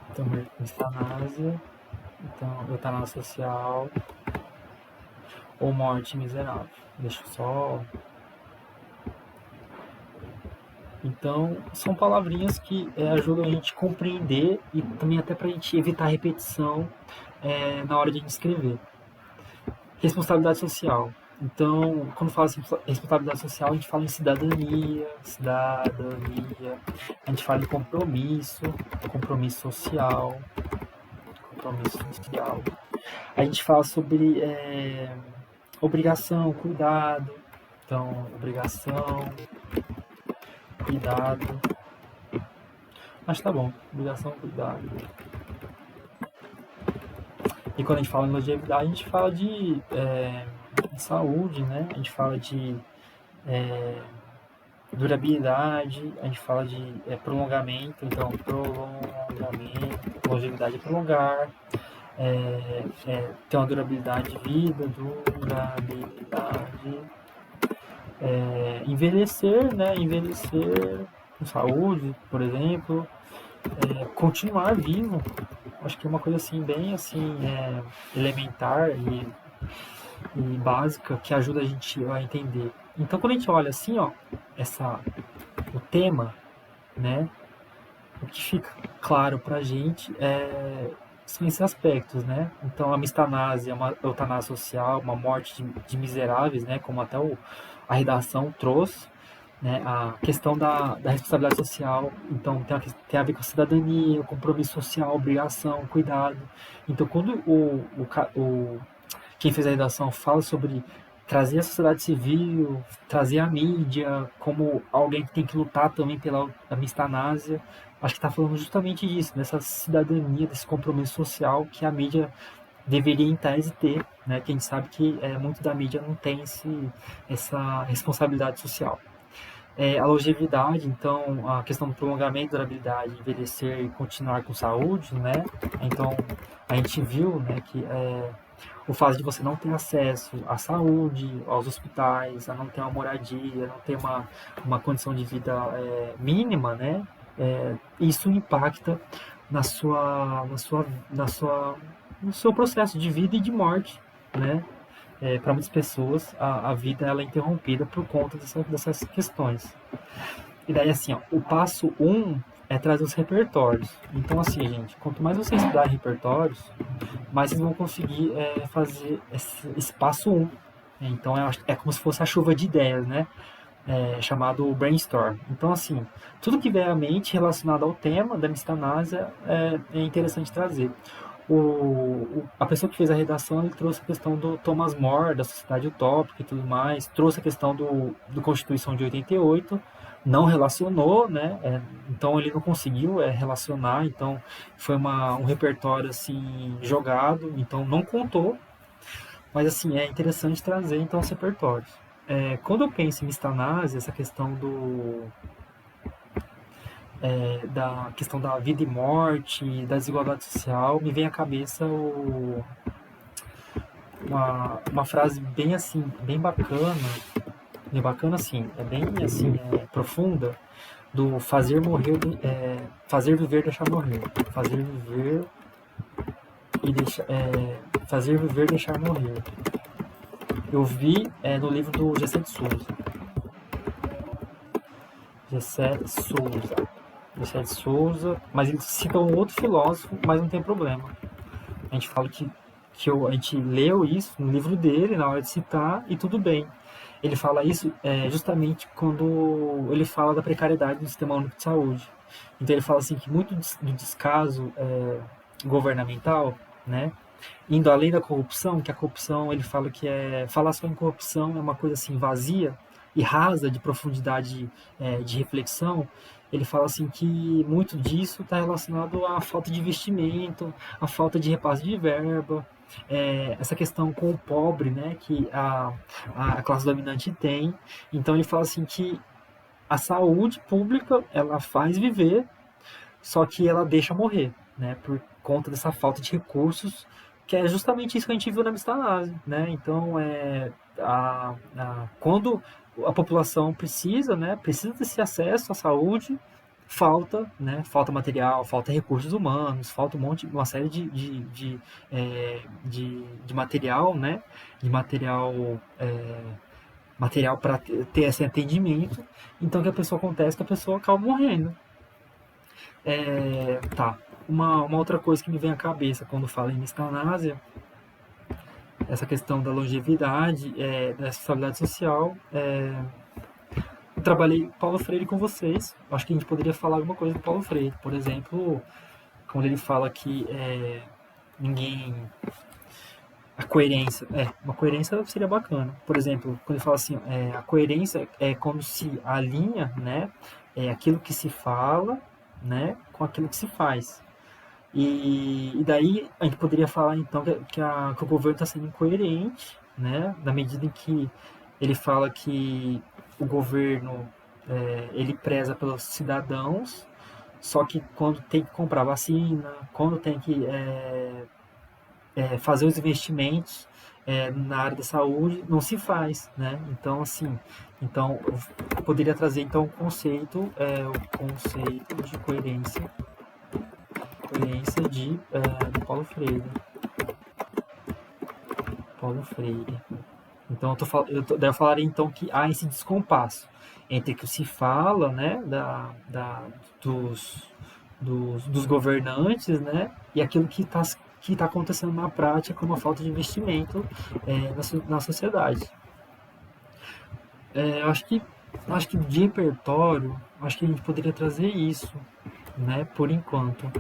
Então, mistanásia, então, eutanásia social ou morte miserável. Deixa eu só... Então, são palavrinhas que ajudam a gente a compreender e também até para a gente evitar repetição na hora de escrever. Responsabilidade social. Então, quando fala assim, responsabilidade social, a gente fala em cidadania, a gente fala em compromisso social, A gente fala sobre obrigação, cuidado. Então, obrigação, cuidado. Mas tá bom, obrigação, cuidado. E quando a gente fala em longevidade, a gente fala de saúde, né? A gente fala de durabilidade, a gente fala de prolongamento, então prolongamento, longevidade é prolongar, ter uma durabilidade de vida, envelhecer, né? Envelhecer com saúde, por exemplo, continuar vivo. Acho que é uma coisa assim bem assim elementar e básica que ajuda a gente a entender. Então, quando a gente olha assim, ó, o tema, né, o que fica claro pra gente são esses aspectos, né? Então, a mistanásia é uma eutanásia social, uma morte de miseráveis, né, como até a redação trouxe, né, a questão da responsabilidade social, então tem a ver com a cidadania, o compromisso social, obrigação, cuidado. Então, quando quem fez a redação fala sobre trazer a sociedade civil, trazer a mídia como alguém que tem que lutar também pela mistanásia, acho que está falando justamente disso, dessa cidadania, desse compromisso social que a mídia deveria em tese ter, né? Que a gente sabe que muito da mídia não tem essa responsabilidade social. A longevidade, então, a questão do prolongamento, durabilidade, envelhecer e continuar com saúde, né? Então, a gente viu, né, que o fato de você não ter acesso à saúde, aos hospitais, a não ter uma moradia, não ter uma condição de vida mínima, né? Isso impacta no seu processo de vida e de morte, né? Para muitas pessoas, a vida ela é interrompida por conta dessas questões. E daí, assim, ó, o passo 1 é trazer os repertórios. Então, assim, gente, quanto mais vocês estudarem repertórios, mais vocês vão conseguir fazer esse passo um. Então, é como se fosse a chuva de ideias, né? Chamado brainstorm. Então, assim, tudo que vier à mente relacionado ao tema da mistanásia é interessante trazer. A pessoa que fez a redação, ele trouxe a questão do Thomas More, da Sociedade Utópica e tudo mais, trouxe a questão do Constituição de 88, não relacionou, né? Então ele não conseguiu relacionar, então foi um repertório assim jogado, então não contou, mas assim é interessante trazer então os repertórios. Quando eu penso em mistanásia, essa questão da questão da vida e morte, da desigualdade social, me vem à cabeça uma frase bem assim, bem bacana assim, bem assim, profunda, do fazer viver, deixar morrer, fazer viver, deixar morrer. Eu vi no livro do Gessé de Souza. Gessé Souza. Gessé de Souza, mas ele cita um outro filósofo, mas não tem problema. A gente fala a gente leu isso no livro dele, na hora de citar, e tudo bem. Ele fala isso justamente quando ele fala da precariedade do Sistema Único de Saúde. Então ele fala assim que muito do descaso governamental, né, indo além da corrupção, que a corrupção, ele fala que falar só em corrupção é uma coisa assim vazia e rasa de profundidade de reflexão. Ele fala assim que muito disso está relacionado à falta de investimento, à falta de repasse de verba, essa questão com o pobre, né, que a classe dominante tem. Então ele fala assim que a saúde pública ela faz viver, só que ela deixa morrer, né, por conta dessa falta de recursos, que é justamente isso que a gente viu na Mistanase, né? Então quando a população precisa, né, precisa desse acesso à saúde, falta material, falta recursos humanos, falta uma série de material, né, de material para ter esse atendimento. Então o que a pessoa acontece é que a pessoa acaba morrendo. Tá. Uma outra coisa que me vem à cabeça quando falo em mistanásia, essa questão da longevidade, da responsabilidade social. Eu trabalhei Paulo Freire com vocês. Acho que a gente poderia falar alguma coisa do Paulo Freire. Por exemplo, quando ele fala que ninguém. A coerência. Uma coerência seria bacana. Por exemplo, quando ele fala assim, a coerência é quando se alinha, né, aquilo que se fala, né, com aquilo que se faz. E daí a gente poderia falar então que o governo está sendo incoerente, né, na medida em que ele fala que o governo ele preza pelos cidadãos, só que quando tem que comprar vacina, quando tem que fazer os investimentos na área da saúde, não se faz, né? Então, assim, eu poderia trazer então o conceito de coerência do Paulo Freire. Então, daí eu falaria então que há esse descompasso entre o que se fala, né, dos governantes, né, e aquilo que tá acontecendo na prática com uma falta de investimento na sociedade. Eu acho que de repertório, acho que a gente poderia trazer isso, né, por enquanto,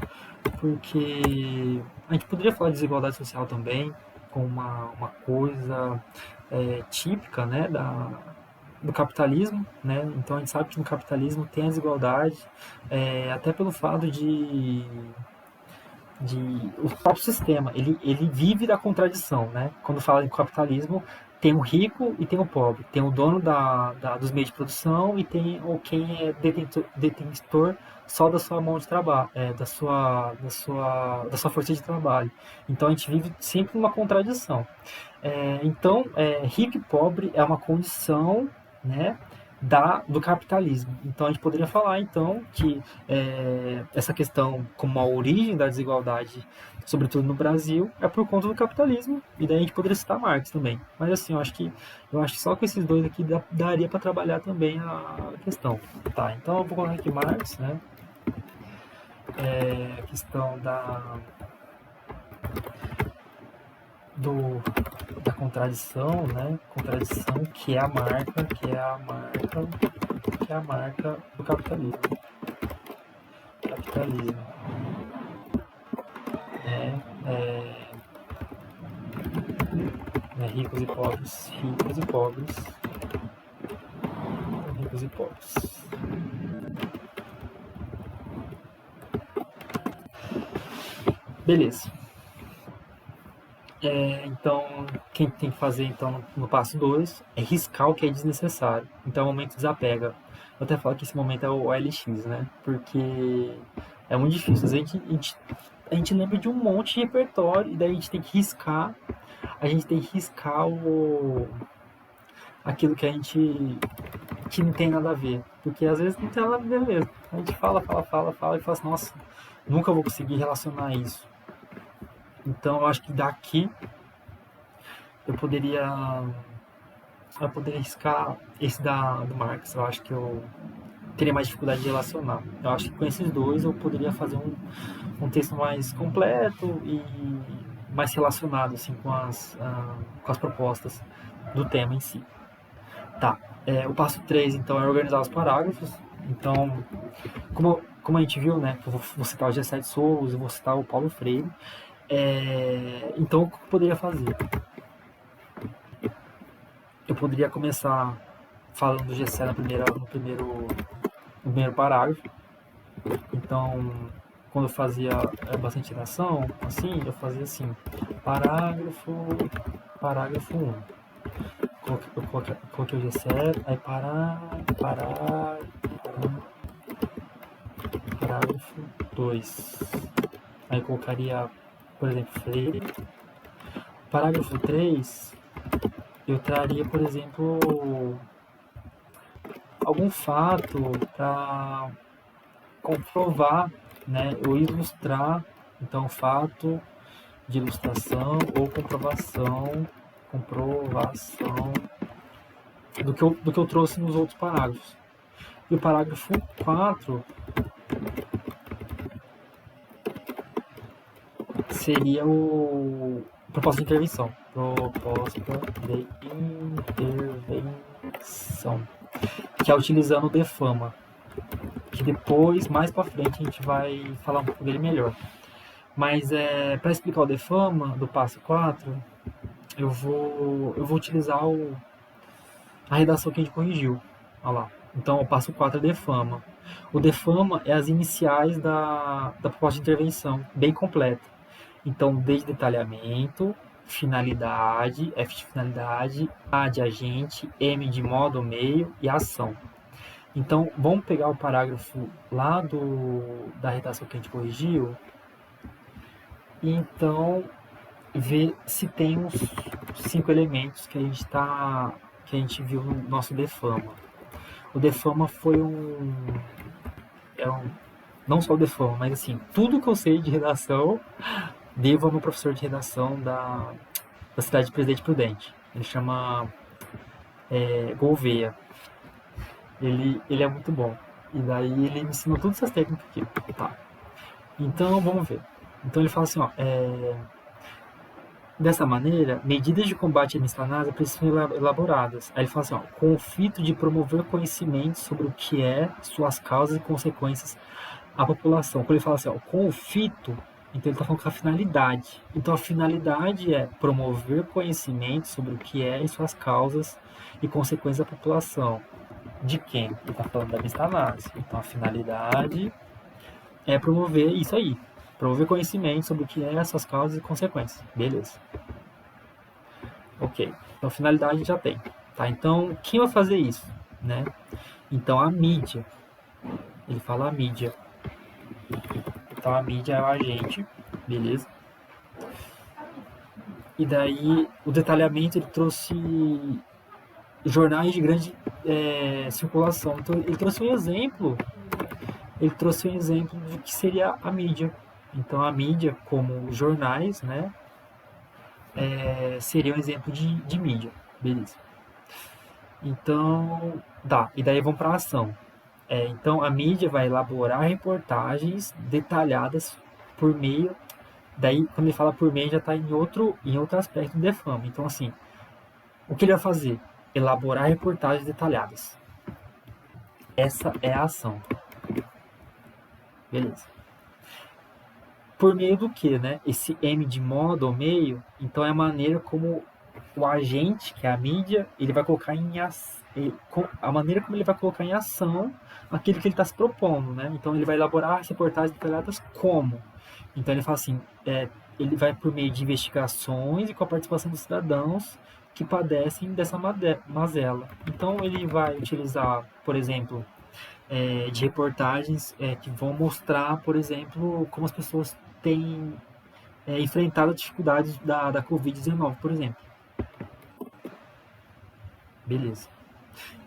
porque a gente poderia falar de desigualdade social também, com uma coisa típica, né, do capitalismo, né? Então a gente sabe que no capitalismo tem a desigualdade, até pelo fato o próprio sistema, ele vive da contradição, né? Quando fala em capitalismo, tem o rico e tem o pobre, tem o dono dos meios de produção e tem quem é detentor só da sua mão de trabalho, da sua força de trabalho. Então a gente vive sempre numa contradição. Então, rico e pobre é uma condição, né, do capitalismo. Então a gente poderia falar então que essa questão como a origem da desigualdade, sobretudo no Brasil, é por conta do capitalismo. E daí a gente poderia citar Marx também. Mas assim, eu acho que só com esses dois aqui daria para trabalhar também a questão. Tá, então eu vou colocar aqui Marx, né? a questão da contradição, né? Contradição que é a marca do capitalismo. Capitalismo, né? Ricos e pobres, ricos e pobres, ricos e pobres. Beleza. Então, quem tem que fazer então no passo 2 é riscar o que é desnecessário. Então, é o momento desapega. Eu até falo que esse momento é o OLX, né? Porque é muito difícil. Às vezes a gente lembra de um monte de repertório e daí a gente tem que riscar. A gente tem que riscar aquilo que a gente que não tem nada a ver. Porque às vezes não tem nada a ver mesmo. A gente fala e fala assim, nossa, nunca vou conseguir relacionar isso. Então, eu acho que daqui eu poderia riscar esse do Marx. Eu acho que eu teria mais dificuldade de relacionar. Eu acho que com esses dois eu poderia fazer um texto mais completo e mais relacionado assim, com as propostas do tema em si. Tá. O passo 3 então, é organizar os parágrafos. Então, como a gente viu, né, eu vou citar o Gessé de Souza, vou citar o Paulo Freire. Então, o que eu poderia fazer? Eu poderia começar falando do Gessé no primeiro parágrafo. Então, quando eu fazia bastante redação, assim, eu fazia assim, parágrafo 1. Coloquei o Gessé, aí parágrafo 2. Aí colocaria, por exemplo, Freire. Parágrafo 3, eu traria, por exemplo, algum fato para comprovar, né, ou ilustrar, então, fato de ilustração ou comprovação do que eu trouxe nos outros parágrafos. E o parágrafo 4 seria o proposta de intervenção. Que é utilizando o defama. Que depois, mais pra frente, a gente vai falar um pouco dele melhor. Mas para explicar o defama do passo 4, eu vou utilizar a redação que a gente corrigiu. Olha lá. Então, o passo 4 é defama. O defama é as iniciais da proposta de intervenção, bem completa. Então, desde detalhamento, finalidade, F de finalidade, A de agente, M de modo, meio e ação. Então, vamos pegar o parágrafo lá da redação que a gente corrigiu e então ver se tem os 5 elementos que a gente viu no nosso defama. O defama foi não só o defama, mas assim, tudo que eu sei de redação devo ao meu professor de redação da cidade de Presidente Prudente. Ele chama Gouveia. Ele é muito bom. E daí ele me ensinou todas essas técnicas aqui. Tá. Então, vamos ver. Então ele fala assim, ó, dessa maneira, medidas de combate à miscigenase precisam ser elaboradas. Aí ele fala assim, ó, com o fito de promover conhecimento sobre o que é, suas causas e consequências à população. Quando ele fala assim, ó, com o fito, então ele está falando com a finalidade. Então a finalidade é promover conhecimento sobre o que é e suas causas e consequências à população. De quem? Ele está falando da miscigenase. Então a finalidade é promover isso aí. Promover conhecimento sobre o que é, suas causas e consequências. Beleza. Ok. Então, finalidade a gente já tem. Tá? Então, quem vai fazer isso? Né? Então, a mídia. Ele fala a mídia. Então, a mídia é o agente. Beleza? E daí, o detalhamento, ele trouxe jornais de grande circulação. Então, ele trouxe um exemplo. Ele trouxe um exemplo do que seria a mídia. Então, a mídia, como jornais, né, seria um exemplo de mídia. Beleza. Então, e daí vamos para a ação. Então, a mídia vai elaborar reportagens detalhadas por meio. Daí, quando ele fala por meio, já está em outro aspecto do DEFAMA. Então, assim, o que ele vai fazer? Elaborar reportagens detalhadas. Essa é a ação. Beleza. Por meio do que, né? Esse M de modo ou meio, então é a maneira como o agente, que é a mídia, ele vai colocar em a maneira como ele vai colocar em ação aquilo que ele está se propondo, né? Então ele vai elaborar as reportagens detalhadas como. Então ele fala assim, ele vai por meio de investigações e com a participação dos cidadãos que padecem dessa mazela. Então ele vai utilizar, por exemplo, de reportagens que vão mostrar, por exemplo, como as pessoas têm enfrentado as dificuldades da Covid-19, por exemplo. Beleza.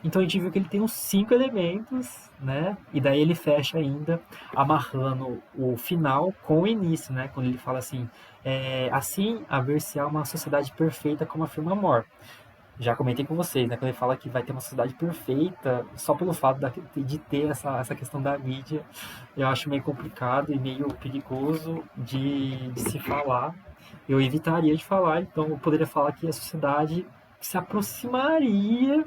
Então a gente viu que ele tem uns 5 elementos, né? E daí ele fecha ainda amarrando o final com o início, né? Quando ele fala assim, assim haver-se-á uma sociedade perfeita como afirma More. Já comentei com vocês, né? Quando ele fala que vai ter uma sociedade perfeita, só pelo fato de ter essa questão da mídia, eu acho meio complicado e meio perigoso de se falar. Eu evitaria de falar, então eu poderia falar que a sociedade se aproximaria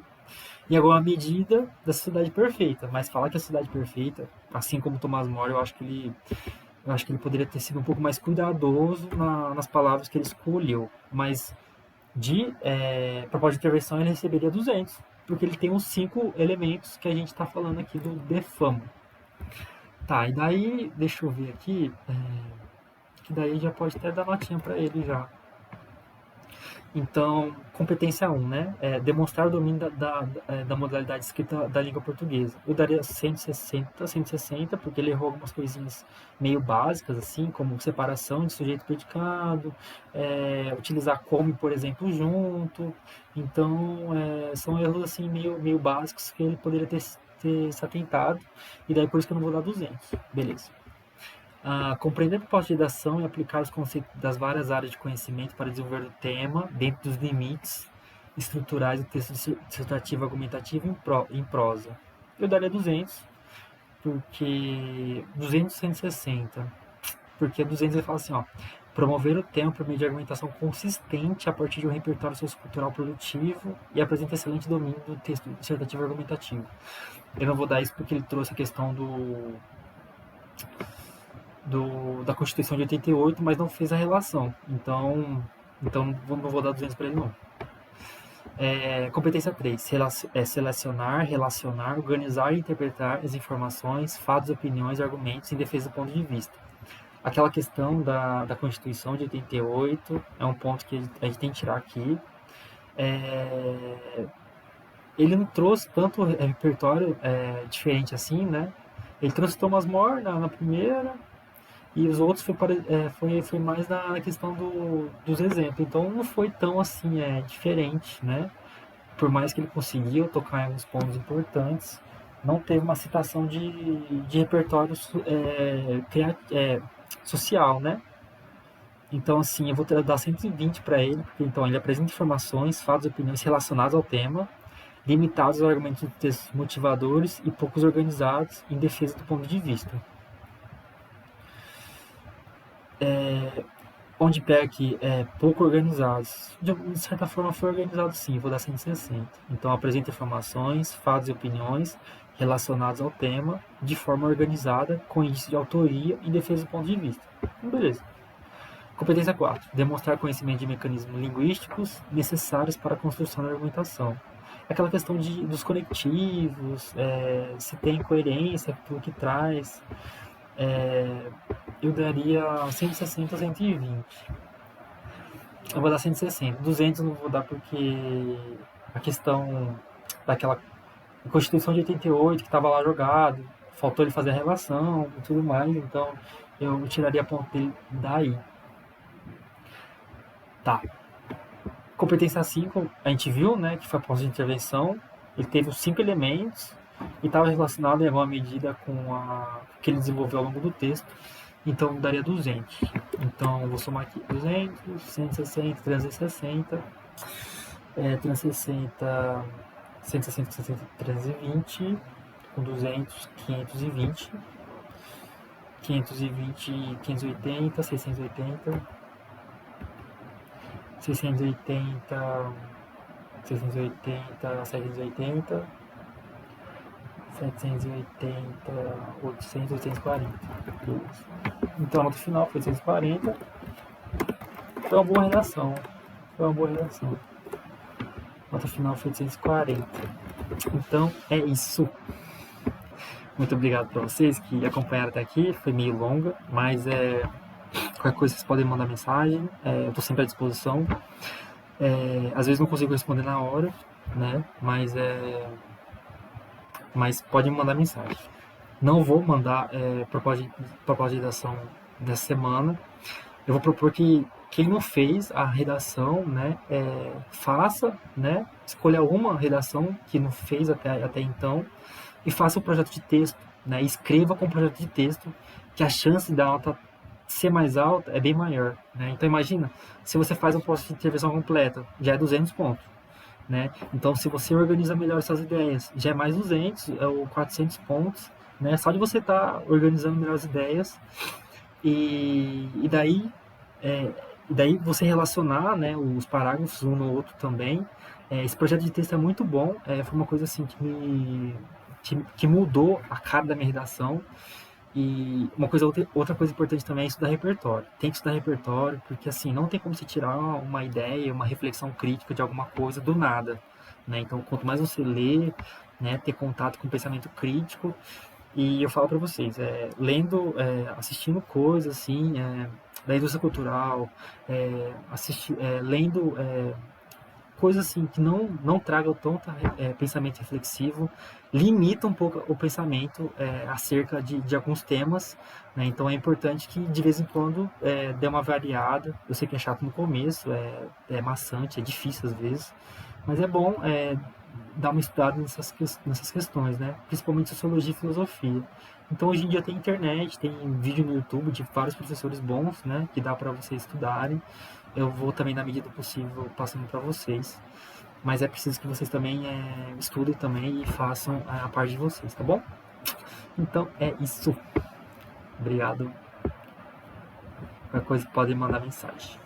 em alguma medida da sociedade perfeita, mas falar que a sociedade perfeita, assim como Thomas More, eu acho que ele poderia ter sido um pouco mais cuidadoso nas palavras que ele escolheu, mas de proposta de intervenção ele receberia 200, porque ele tem os 5 elementos que a gente está falando aqui do DEFAMA. Tá, e daí, deixa eu ver aqui, que daí já pode até dar notinha para ele já. Então, competência 1, né? Demonstrar o domínio da modalidade escrita da língua portuguesa. Eu daria 160, porque ele errou algumas coisinhas meio básicas, assim, como separação de sujeito e predicado, utilizar come, por exemplo, junto. Então, são erros, assim, meio básicos que ele poderia ter se atentado, e daí por isso que eu não vou dar 200. Beleza. Compreender a proposta de ação e aplicar os conceitos das várias áreas de conhecimento para desenvolver o tema dentro dos limites estruturais do texto dissertativo argumentativo em prosa. Eu daria 200, porque 200, 160. Porque 200 ele fala assim, ó, promover o tema por meio de argumentação consistente a partir de um repertório sociocultural produtivo e apresenta excelente domínio do texto dissertativo argumentativo. Eu não vou dar isso porque ele trouxe a questão da Constituição de 88, mas não fez a relação. Então não vou dar 200 para ele, não. Competência 3. Selecionar, relacionar, organizar e interpretar as informações, fatos, opiniões e argumentos em defesa do ponto de vista. Aquela questão da Constituição de 88 é um ponto que a gente tem que tirar aqui. Ele não trouxe tanto repertório diferente assim, né? Ele trouxe Thomas More na primeira, e os outros foi mais na questão dos exemplos. Então não foi tão assim diferente, né? Por mais que ele conseguiu tocar em alguns pontos importantes, não teve uma citação de repertório social, né? Então, assim, eu vou dar 120 para ele, porque então ele apresenta informações, fatos e opiniões relacionadas ao tema, limitados aos argumentos de textos motivadores e poucos organizados em defesa do ponto de vista. Onde pega aqui pouco organizados, de certa forma foi organizado sim, vou dar 160. Então apresenta informações, fatos e opiniões relacionados ao tema de forma organizada, com indício de autoria em defesa do ponto de vista. Então, beleza. Competência 4. Demonstrar conhecimento de mecanismos linguísticos necessários para a construção da argumentação. Aquela questão dos conectivos, se tem coerência com o que traz. Eu daria 160 a 120. Eu vou dar 160. 200 eu não vou dar porque a questão daquela Constituição de 88 que estava lá jogado, faltou ele fazer a relação e tudo mais, então eu tiraria ponto dele daí. Tá. Competência 5, a gente viu, né, que foi a proposta de intervenção. Ele teve os 5 elementos e estava relacionado em alguma medida com o que ele desenvolveu ao longo do texto. Então daria 200. Então eu vou somar aqui 200, 160, 360, 360, 160, 320, com 200, 520, 520, 580, 680, 680, 680, 780, 780, 800, 840. Então a nota final foi 840. Foi uma boa redação. Foi uma boa redação. A nota final foi 840. Então é isso. Muito obrigado para vocês que acompanharam até aqui. Foi meio longa, mas qualquer coisa vocês podem mandar mensagem. Eu estou sempre à disposição. Às vezes não consigo responder na hora, né? Mas pode me mandar mensagem. Não vou mandar proposta de redação dessa semana. Eu vou propor que quem não fez a redação, né, faça, né, escolha uma redação que não fez até então e faça o projeto de texto, né, escreva com o projeto de texto, que a chance da nota ser mais alta é bem maior, né? Então imagina, se você faz um post de intervenção completa, já é 200 pontos, né? Então se você organiza melhor essas ideias, já é mais 200 ou 400 pontos, né? Só de você estar organizando melhor as ideias e daí você relacionar, né, os parágrafos um no outro também. Esse projeto de texto é muito bom, foi uma coisa assim que mudou a cara da minha redação. E outra coisa importante também é estudar repertório. Tem que estudar repertório, porque assim, não tem como se tirar uma ideia, uma reflexão crítica de alguma coisa do nada, né? Então, quanto mais você lê, né, ter contato com o pensamento crítico, e eu falo para vocês, lendo, assistindo coisas assim, da indústria cultural, lendo coisas assim que não tragam tanto pensamento reflexivo, limita um pouco o pensamento acerca de alguns temas, né? Então é importante que de vez em quando dê uma variada. Eu sei que é chato no começo, é maçante, é difícil às vezes, mas é bom dar uma estudada nessas questões, né? Principalmente sociologia e filosofia. Então hoje em dia tem internet, tem vídeo no YouTube de vários professores bons, né? Que dá para vocês estudarem. Eu vou também, na medida do possível, passando para vocês. Mas é preciso que vocês também estudem também e façam a parte de vocês, tá bom? Então é isso. Obrigado. Qualquer coisa podem mandar mensagem.